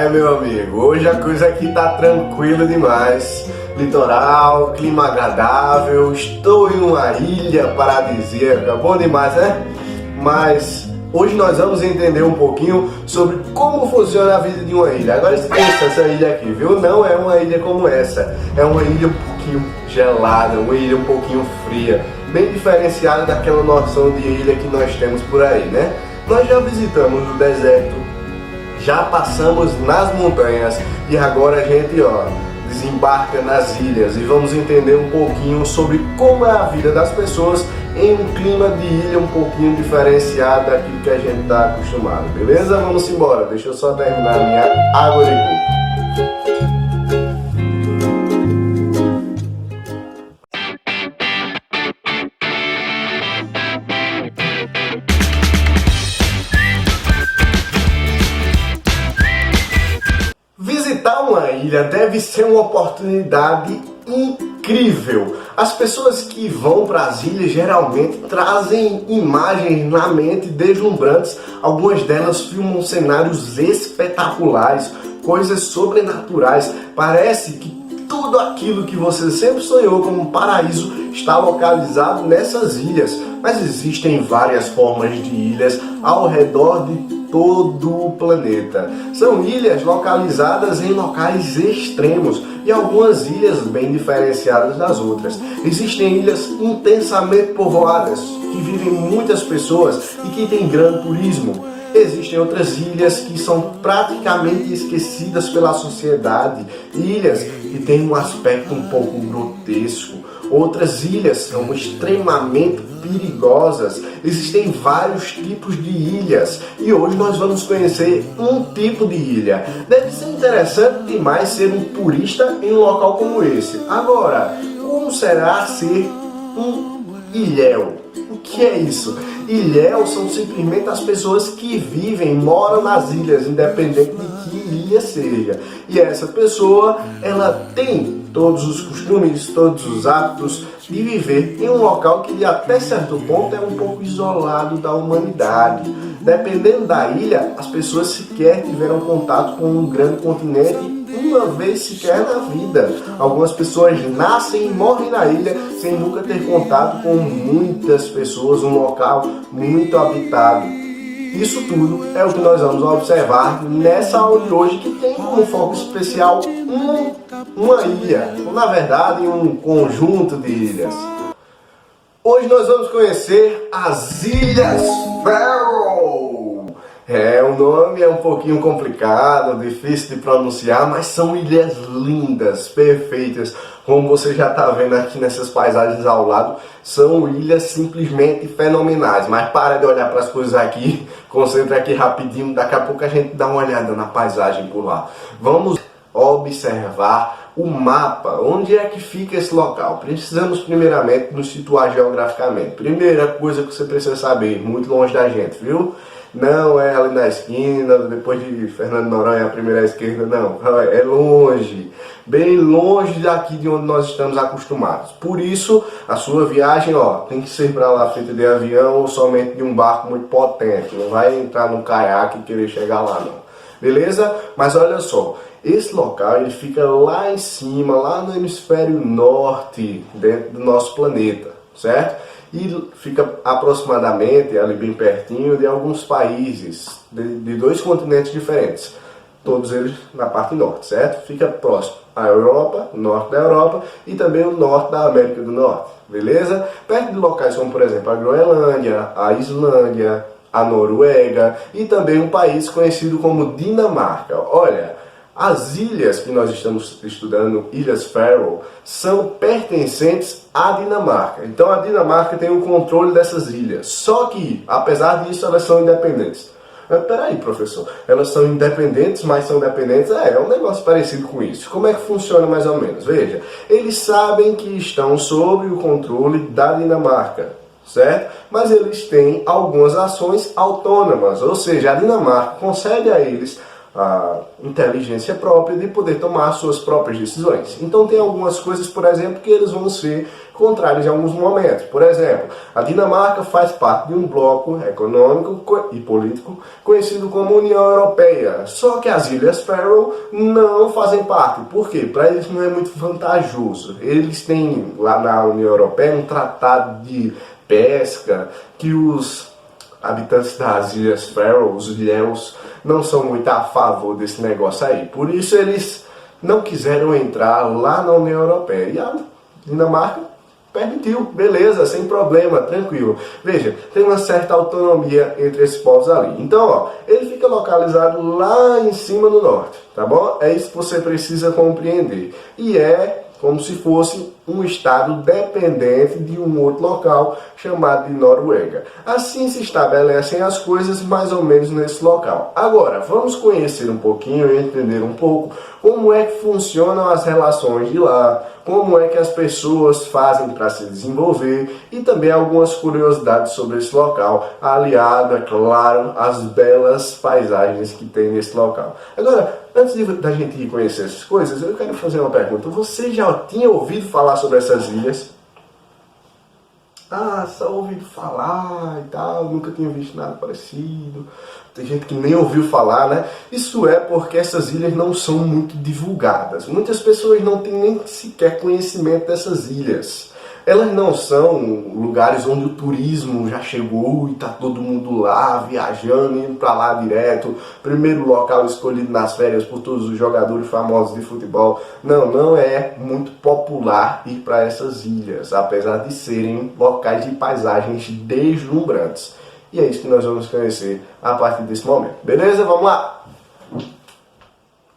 meu amigo, hoje a coisa aqui tá tranquila demais. Litoral, clima agradável, estou em uma ilha paradisíaca, bom demais, né? Mas hoje nós vamos entender um pouquinho sobre como funciona a vida de uma ilha. Agora esqueça essa ilha aqui, viu? Não é uma ilha como essa, é uma ilha um pouquinho gelada, uma ilha um pouquinho fria, bem diferenciada daquela noção de ilha que nós temos por aí, né? Nós já visitamos o deserto, já passamos nas montanhas e agora a gente, desembarca nas ilhas e vamos entender um pouquinho sobre como é a vida das pessoas em um clima de ilha um pouquinho diferenciado daquilo que a gente está acostumado, beleza? Vamos embora, deixa eu só terminar a minha água de coco. Visitar uma ilha deve ser uma oportunidade incrível. As pessoas que vão para as ilhas geralmente trazem imagens na mente deslumbrantes. Algumas delas filmam cenários espetaculares, coisas sobrenaturais. Parece que tudo aquilo que você sempre sonhou como um paraíso está localizado nessas ilhas. Mas existem várias formas de ilhas ao redor de todo o planeta. São ilhas localizadas em locais extremos e algumas ilhas bem diferenciadas das outras. Existem ilhas intensamente povoadas, que vivem muitas pessoas e que têm grande turismo. Existem outras ilhas que são praticamente esquecidas pela sociedade, ilhas que têm um aspecto um pouco grotesco. Outras ilhas são extremamente perigosas. Existem vários tipos de ilhas e hoje nós vamos conhecer um tipo de ilha. Deve ser interessante demais ser um turista em um local como esse. Agora, como será ser um ilhéu? O que é isso? Ilhéu são simplesmente as pessoas que vivem, moram nas ilhas, independente de que ilha seja. E essa pessoa, ela tem todos os costumes, todos os hábitos de viver em um local que até certo ponto é um pouco isolado da humanidade. Dependendo da ilha, as pessoas sequer tiveram contato com um grande continente uma vez sequer na vida. Algumas pessoas nascem e morrem na ilha sem nunca ter contato com muitas pessoas, um local muito habitado. Isso tudo é o que nós vamos observar nessa aula de hoje, que tem como foco especial uma ilha, ou na verdade um conjunto de ilhas. Hoje nós vamos conhecer as Ilhas Faroe. O nome é um pouquinho complicado, difícil de pronunciar, mas são ilhas lindas, perfeitas. Como você já está vendo aqui nessas paisagens ao lado, são ilhas simplesmente fenomenais. Mas para de olhar para as coisas aqui, concentra aqui rapidinho, daqui a pouco a gente dá uma olhada na paisagem por lá. Vamos observar o mapa, onde é que fica esse local. Precisamos primeiramente nos situar geograficamente. Primeira coisa que você precisa saber, muito longe da gente, viu? Não é ali na esquina, depois de Fernando Noronha, a primeira à esquerda, não. É longe, bem longe daqui de onde nós estamos acostumados. Por isso, a sua viagem, tem que ser para lá feita de avião ou somente de um barco muito potente. Não vai entrar num caiaque e querer chegar lá, não. Beleza? Mas olha só, esse local ele fica lá em cima, lá no hemisfério norte, dentro do nosso planeta, certo? E fica aproximadamente ali bem pertinho de alguns países, de dois continentes diferentes, todos eles na parte norte, certo? Fica próximo à Europa, norte da Europa e também o norte da América do Norte, beleza? Perto de locais como, por exemplo, a Groenlândia, a Islândia, a Noruega e também um país conhecido como Dinamarca. Olha, as ilhas que nós estamos estudando, Ilhas Faroe, são pertencentes à Dinamarca. Então a Dinamarca tem o controle dessas ilhas. Só que, apesar disso, elas são independentes. Mas peraí, professor, elas são independentes, mas são dependentes? É um negócio parecido com isso. Como é que funciona mais ou menos? Veja, eles sabem que estão sob o controle da Dinamarca, certo? Mas eles têm algumas ações autônomas, ou seja, a Dinamarca concede a eles a inteligência própria de poder tomar suas próprias decisões. Então tem algumas coisas, por exemplo, que eles vão ser contrários em alguns momentos. Por exemplo, a Dinamarca faz parte de um bloco econômico e político conhecido como União Europeia. Só que as Ilhas Faroe não fazem parte. Por quê? Para eles não é muito vantajoso. Eles têm lá na União Europeia um tratado de pesca que os habitantes das Ilhas Faroe, os ilhéus, não são muito a favor desse negócio aí. Por isso eles não quiseram entrar lá na União Europeia. E a Dinamarca permitiu, beleza, sem problema, tranquilo. Veja, tem uma certa autonomia entre esses povos ali. Então, ó, ele fica localizado lá em cima no norte, tá bom? É isso que você precisa compreender. E é como se fosse um estado dependente de um outro local chamado de Noruega. Assim se estabelecem as coisas mais ou menos nesse local. Agora, vamos conhecer um pouquinho e entender um pouco como é que funcionam as relações de lá, como é que as pessoas fazem para se desenvolver e também algumas curiosidades sobre esse local, aliado, é claro, às belas paisagens que tem nesse local. Agora, antes da gente ir conhecer essas coisas, eu quero fazer uma pergunta. Você já tinha ouvido falar sobre essas ilhas? Ah, só ouvido falar e tal, nunca tinha visto nada parecido. Tem gente que nem ouviu falar, né? Isso é porque essas ilhas não são muito divulgadas. Muitas pessoas não têm nem sequer conhecimento dessas ilhas. Elas não são lugares onde o turismo já chegou e está todo mundo lá, viajando, indo para lá direto. Primeiro local escolhido nas férias por todos os jogadores famosos de futebol. Não é muito popular ir para essas ilhas, apesar de serem locais de paisagens deslumbrantes. E é isso que nós vamos conhecer a partir desse momento. Beleza? Vamos lá!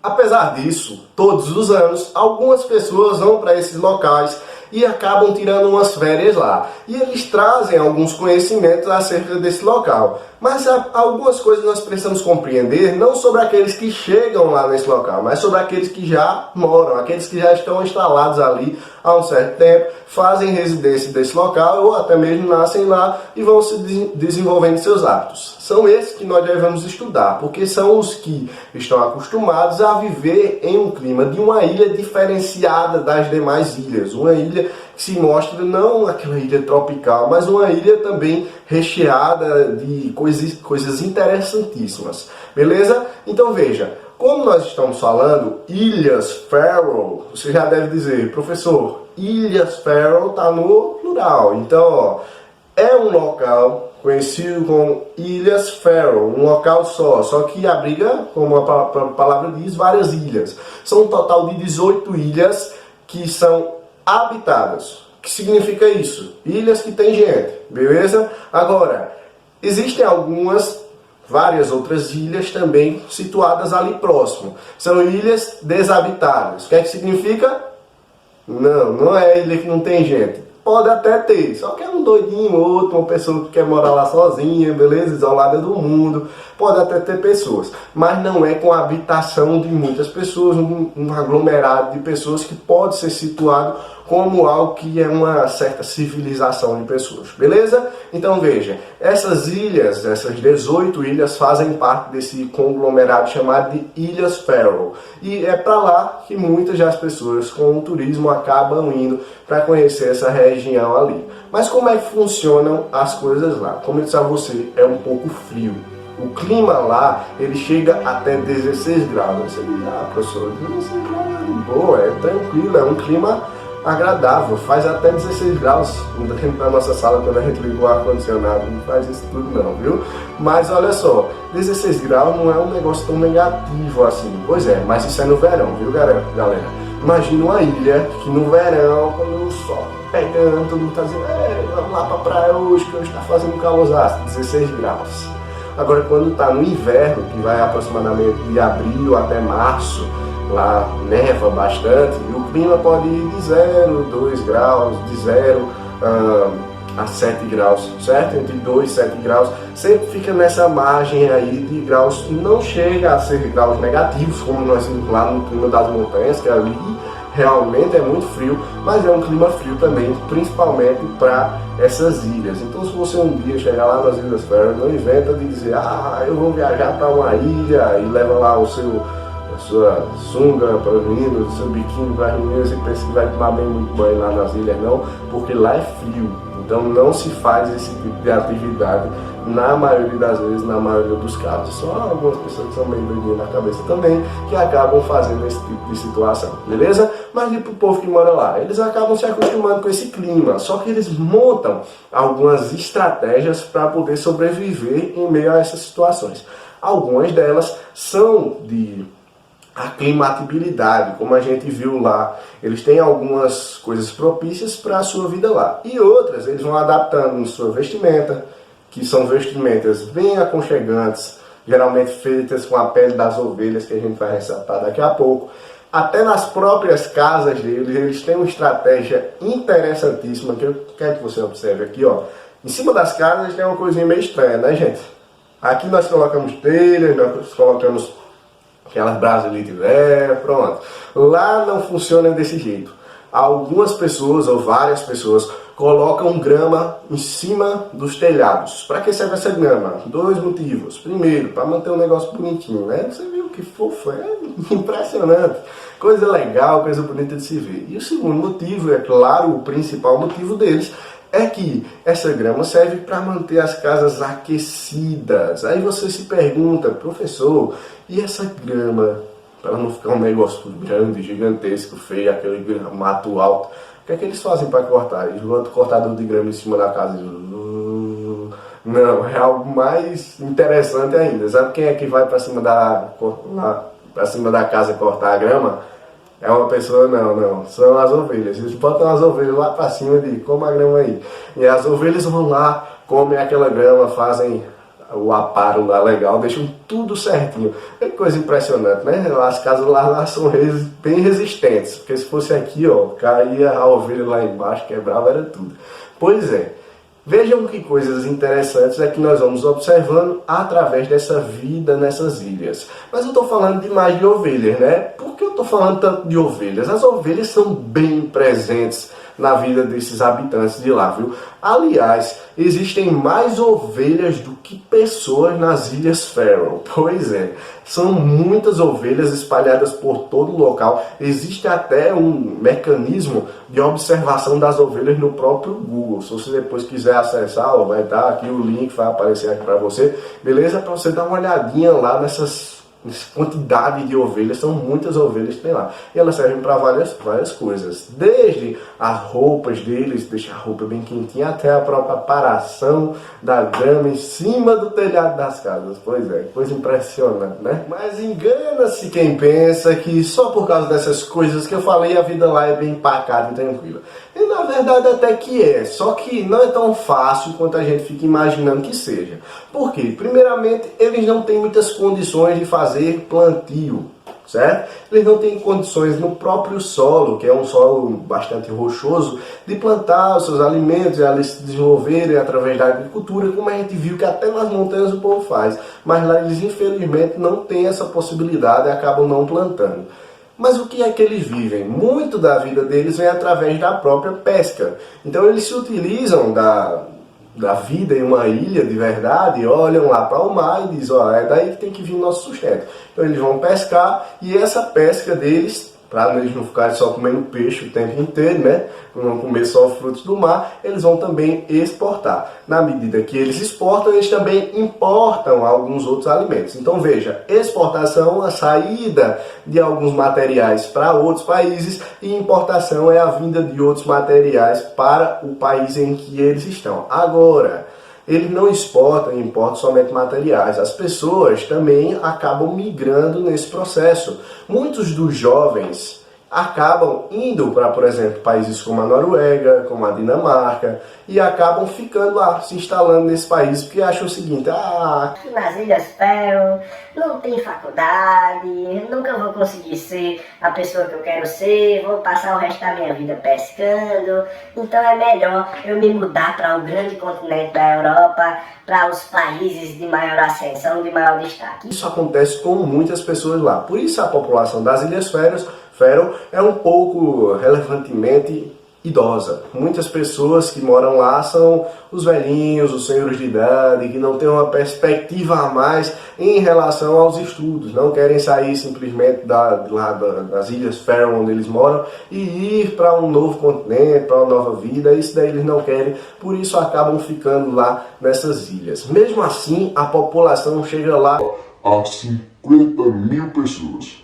Apesar disso, todos os anos, algumas pessoas vão para esses locais e acabam tirando umas férias lá. E eles trazem alguns conhecimentos acerca desse local. Mas algumas coisas nós precisamos compreender, não sobre aqueles que chegam lá nesse local, mas sobre aqueles que já moram, aqueles que já estão instalados ali há um certo tempo, fazem residência desse local ou até mesmo nascem lá e vão se desenvolvendo seus hábitos. São esses que nós devemos estudar, porque são os que estão acostumados a viver em um clima de uma ilha diferenciada das demais ilhas. Uma ilha que se mostra não aquela ilha tropical, mas uma ilha também recheada de coisas interessantíssimas. Beleza? Então veja, como nós estamos falando Ilhas Faroe, você já deve dizer, professor, Ilhas Faroe está no plural. Então, ó, é um local conhecido como Ilhas Faroe, um local só que abriga, como a palavra diz, várias ilhas. São um total de 18 ilhas que são habitadas. O que significa isso? Ilhas que tem gente, beleza? Agora, existem várias outras ilhas também situadas ali próximo. São ilhas desabitadas. O que é que significa? Não é ilha que não tem gente. Pode até ter, só que é um doidinho outro, uma pessoa que quer morar lá sozinha, beleza? Isolada do mundo. Pode até ter pessoas, mas não é com a habitação de muitas pessoas, um aglomerado de pessoas que pode ser situado como algo que é uma certa civilização de pessoas, beleza? Então veja, essas ilhas, essas 18 ilhas fazem parte desse conglomerado chamado de Ilhas Faroe. E é para lá que muitas das pessoas com o turismo acabam indo para conhecer essa região ali. Mas como é que funcionam as coisas lá? Como eu disse a você, é um pouco frio. O clima lá, ele chega até 16 graus. Você diz, professor, 16 graus é de boa, é tranquilo, é um clima agradável, faz até 16 graus dentro da nossa sala quando a gente liga o ar-condicionado, não faz isso tudo não, viu? Mas olha só, 16 graus não é um negócio tão negativo assim. Pois é, mas isso é no verão, viu galera? Imagina uma ilha que no verão, quando o sol pegando, todo mundo tá dizendo, vamos lá pra praia hoje, que hoje tá fazendo calorzaço, 16 graus. Agora quando tá no inverno, que vai aproximadamente de abril até março, lá neva bastante e o clima pode ir de 0, 2 graus, de 0 a 7 graus, certo? Entre 2 e 7 graus, sempre fica nessa margem aí de graus, não chega a ser graus negativos, como nós temos lá no clima das montanhas, que ali realmente é muito frio, mas é um clima frio também, principalmente para essas ilhas. Então se você um dia chegar lá nas Ilhas Faroe, não inventa de dizer, eu vou viajar para uma ilha e leva lá a sua sunga para os meninos, o seu biquíni para as meninas e pensa que vai tomar bem muito banho lá nas ilhas, não, porque lá é frio. Então não se faz esse tipo de atividade na maioria das vezes, na maioria dos casos. Só algumas pessoas que são meio doidinhas na cabeça também, que acabam fazendo esse tipo de situação, beleza? Mas e pro povo que mora lá? Eles acabam se acostumando com esse clima, só que eles montam algumas estratégias para poder sobreviver em meio a essas situações. Algumas delas são de aclimatabilidade, como a gente viu lá, eles têm algumas coisas propícias para a sua vida lá. E outras, eles vão adaptando sua vestimenta, que são vestimentas bem aconchegantes, geralmente feitas com a pele das ovelhas, que a gente vai ressaltar daqui a pouco. Até nas próprias casas deles, eles têm uma estratégia interessantíssima, que eu quero que você observe aqui, ó. Em cima das casas tem uma coisinha meio estranha, né, gente? Aqui nós colocamos telhas, nós colocamos aquelas brasileiras, pronto. Lá não funciona desse jeito. Algumas pessoas, ou várias pessoas, colocam grama em cima dos telhados. Para que serve essa grama? Dois motivos. Primeiro, para manter o negócio bonitinho, né? Você viu que fofo, é impressionante. Coisa legal, coisa bonita de se ver. E o segundo motivo, é claro, o principal motivo deles, é que essa grama serve para manter as casas aquecidas. Aí você se pergunta, professor, e essa grama, para não ficar um negócio grande, gigantesco, feio, aquele mato alto, o que é que eles fazem para cortar? Eles botam cortador de grama em cima da casa. Não, é algo mais interessante ainda. Sabe quem é que vai para cima da casa cortar a grama? É uma pessoa, não, são as ovelhas. Eles botam as ovelhas lá pra cima de coma a grama aí. E as ovelhas vão lá, comem aquela grama, fazem o aparo lá legal, deixam tudo certinho. É coisa impressionante, né? As casas lá são bem resistentes, porque se fosse aqui, ó, caía a ovelha lá embaixo, quebrava, era tudo. Pois é. Vejam que coisas interessantes é que nós vamos observando através dessa vida nessas ilhas. Mas eu estou falando demais de ovelhas, né? Por que eu estou falando tanto de ovelhas? As ovelhas são bem presentes na vida desses habitantes de lá, viu? Aliás, existem mais ovelhas do que pessoas nas Ilhas Faroe. Pois é, são muitas ovelhas espalhadas por todo o local. Existe até um mecanismo de observação das ovelhas no próprio Google. Se você depois quiser acessar, ó, vai estar aqui o link, vai aparecer aqui para você, beleza? Para você dar uma olhadinha lá nessa quantidade de ovelhas, são muitas ovelhas que tem lá. E elas servem para várias coisas. Desde as roupas deles, deixa a roupa bem quentinha, até a própria aparação da grama em cima do telhado das casas. Pois é, coisa impressionante, né? Mas engana-se quem pensa que só por causa dessas coisas que eu falei, a vida lá é bem pacata e tranquila. E na verdade até que é, só que não é tão fácil quanto a gente fica imaginando que seja. Por quê? Primeiramente, eles não têm muitas condições de fazer plantio, certo? Eles não têm condições no próprio solo, que é um solo bastante rochoso, de plantar os seus alimentos e eles se desenvolverem através da agricultura, como a gente viu que até nas montanhas o povo faz. Mas lá eles infelizmente não têm essa possibilidade e acabam não plantando. Mas o que é que eles vivem? Muito da vida deles vem através da própria pesca. Então eles se utilizam da vida em uma ilha de verdade, olham lá para o mar e dizem, ó, é daí que tem que vir o nosso sustento. Então eles vão pescar e essa pesca deles, para eles não ficarem só comendo peixe o tempo inteiro, né? Não comer só frutos do mar, eles vão também exportar. Na medida que eles exportam, eles também importam alguns outros alimentos. Então veja, exportação, a saída de alguns materiais para outros países, e importação é a vinda de outros materiais para o país em que eles estão. Agora, eles não exportam e importam somente materiais. As pessoas também acabam migrando nesse processo. Muitos dos jovens acabam indo para, por exemplo, países como a Noruega, como a Dinamarca, e acabam ficando lá, se instalando nesse país, porque acham o seguinte, aqui nas Ilhas Faroe não tem faculdade, nunca vou conseguir ser a pessoa que eu quero ser, vou passar o resto da minha vida pescando, então é melhor eu me mudar para o grande continente da Europa, para os países de maior ascensão, de maior destaque. Isso acontece com muitas pessoas lá, por isso a população das Ilhas Faroe é um pouco relevantemente idosa. Muitas pessoas que moram lá são os velhinhos, os senhores de idade, que não têm uma perspectiva a mais em relação aos estudos, não querem sair simplesmente das Ilhas Faroe onde eles moram e ir para um novo continente, para uma nova vida. Isso daí eles não querem, por isso acabam ficando lá nessas ilhas. Mesmo assim, a população chega lá a 50.000 pessoas.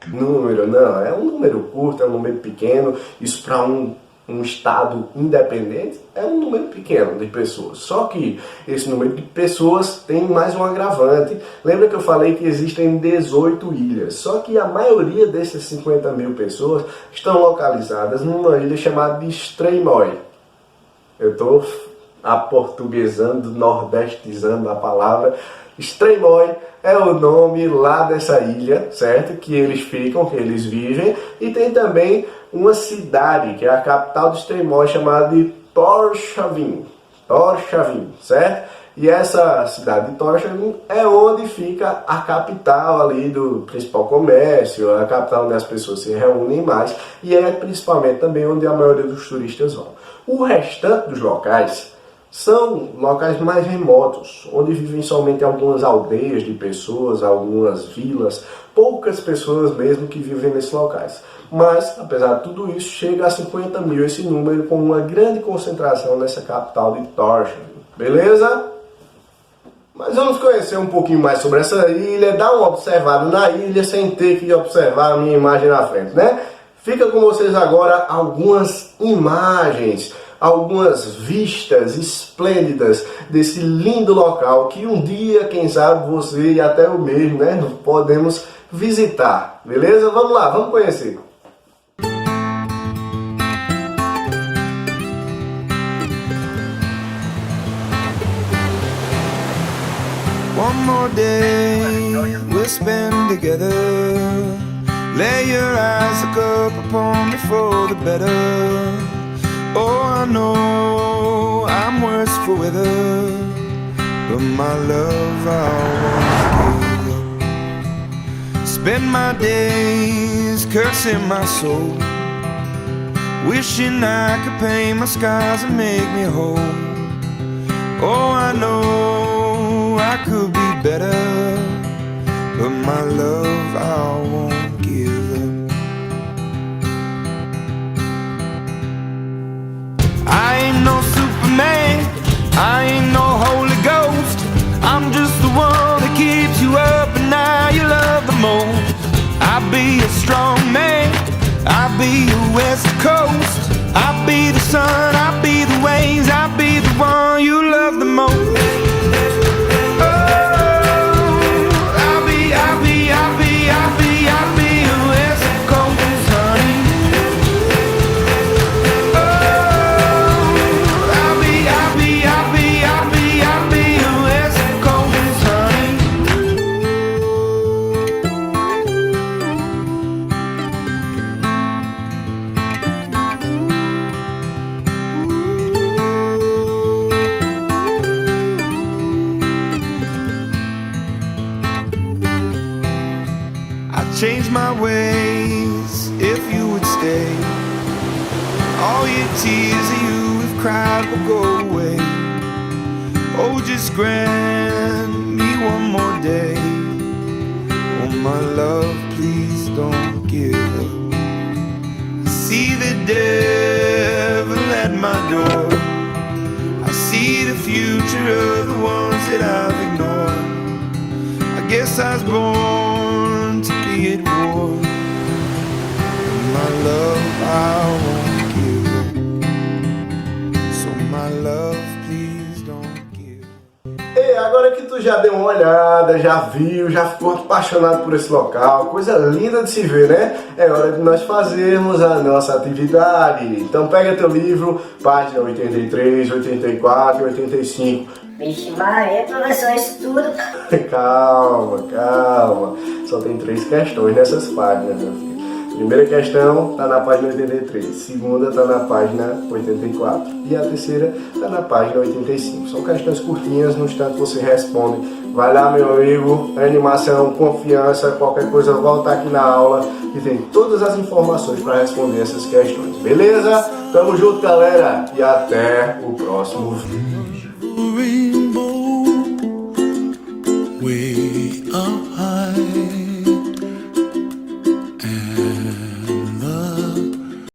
Número, não, é um número curto, é um número pequeno. Isso para um estado independente é um número pequeno de pessoas. Só que esse número de pessoas tem mais um agravante. Lembra que eu falei que existem 18 ilhas? Só que a maioria dessas 50.000 pessoas estão localizadas numa ilha chamada de Streymoy. Eu estou aportuguesando, nordestizando a palavra. Streymoy é o nome lá dessa ilha, certo? Que eles ficam, que eles vivem. E tem também uma cidade, que é a capital de Streymoy, chamada de Tórshavn, certo? E essa cidade de Tórshavn é onde fica a capital ali do principal comércio, a capital onde as pessoas se reúnem mais, e é principalmente também onde a maioria dos turistas vão. O restante dos locais são locais mais remotos, onde vivem somente algumas aldeias de pessoas, algumas vilas, poucas pessoas mesmo que vivem nesses locais. Mas, apesar de tudo isso, chega a 50.000 esse número, com uma grande concentração nessa capital de Tórshavn. Beleza? Mas vamos conhecer um pouquinho mais sobre essa ilha, dar uma observada na ilha sem ter que observar a minha imagem na frente, né? Fica com vocês agora algumas imagens, algumas vistas esplêndidas desse lindo local que um dia, quem sabe, você e até eu mesmo, né, podemos visitar. Beleza? Vamos lá, vamos conhecer. One more day we'll spend together. Lay your eyes, look up upon me for the better. Oh, I know I'm worse for weather, but my love I won't give up. Spend my days cursing my soul, wishing I could paint my scars and make me whole. Oh, I know I could be better, but my love I won't give up. I ain't no Superman, I ain't no Holy Ghost. I'm just the one that keeps you up and now you love the most. I'll be a strong man, I'll be your West Coast. I'll be the sun, I'll be the waves, I'll be the one you love the most. Change my ways if you would stay. All your tears that you have cried will go away. Oh, just grant me one more day. Oh, my love, please don't give up. I see the devil at my door. I see the future of the ones that I've ignored. I guess I was born to be at war. My love I won't give up. So my love, please don't give up. E agora que tu já deu uma olhada, já viu, já ficou apaixonado por esse local, coisa linda de se ver, né? É hora de nós fazermos a nossa atividade. Então pega teu livro, página 83, 84 e 85. Vixe Maria, professor, isso tudo. Calma, calma. Só tem 3 questões nessas páginas, meu filho. Primeira questão está na página 83, segunda está na página 84 e a terceira está na página 85. São questões curtinhas, no instante você responde. Vai lá, meu amigo, animação, confiança, qualquer coisa, volta aqui na aula e tem todas as informações para responder essas questões. Beleza? Tamo junto, galera, e até o próximo vídeo.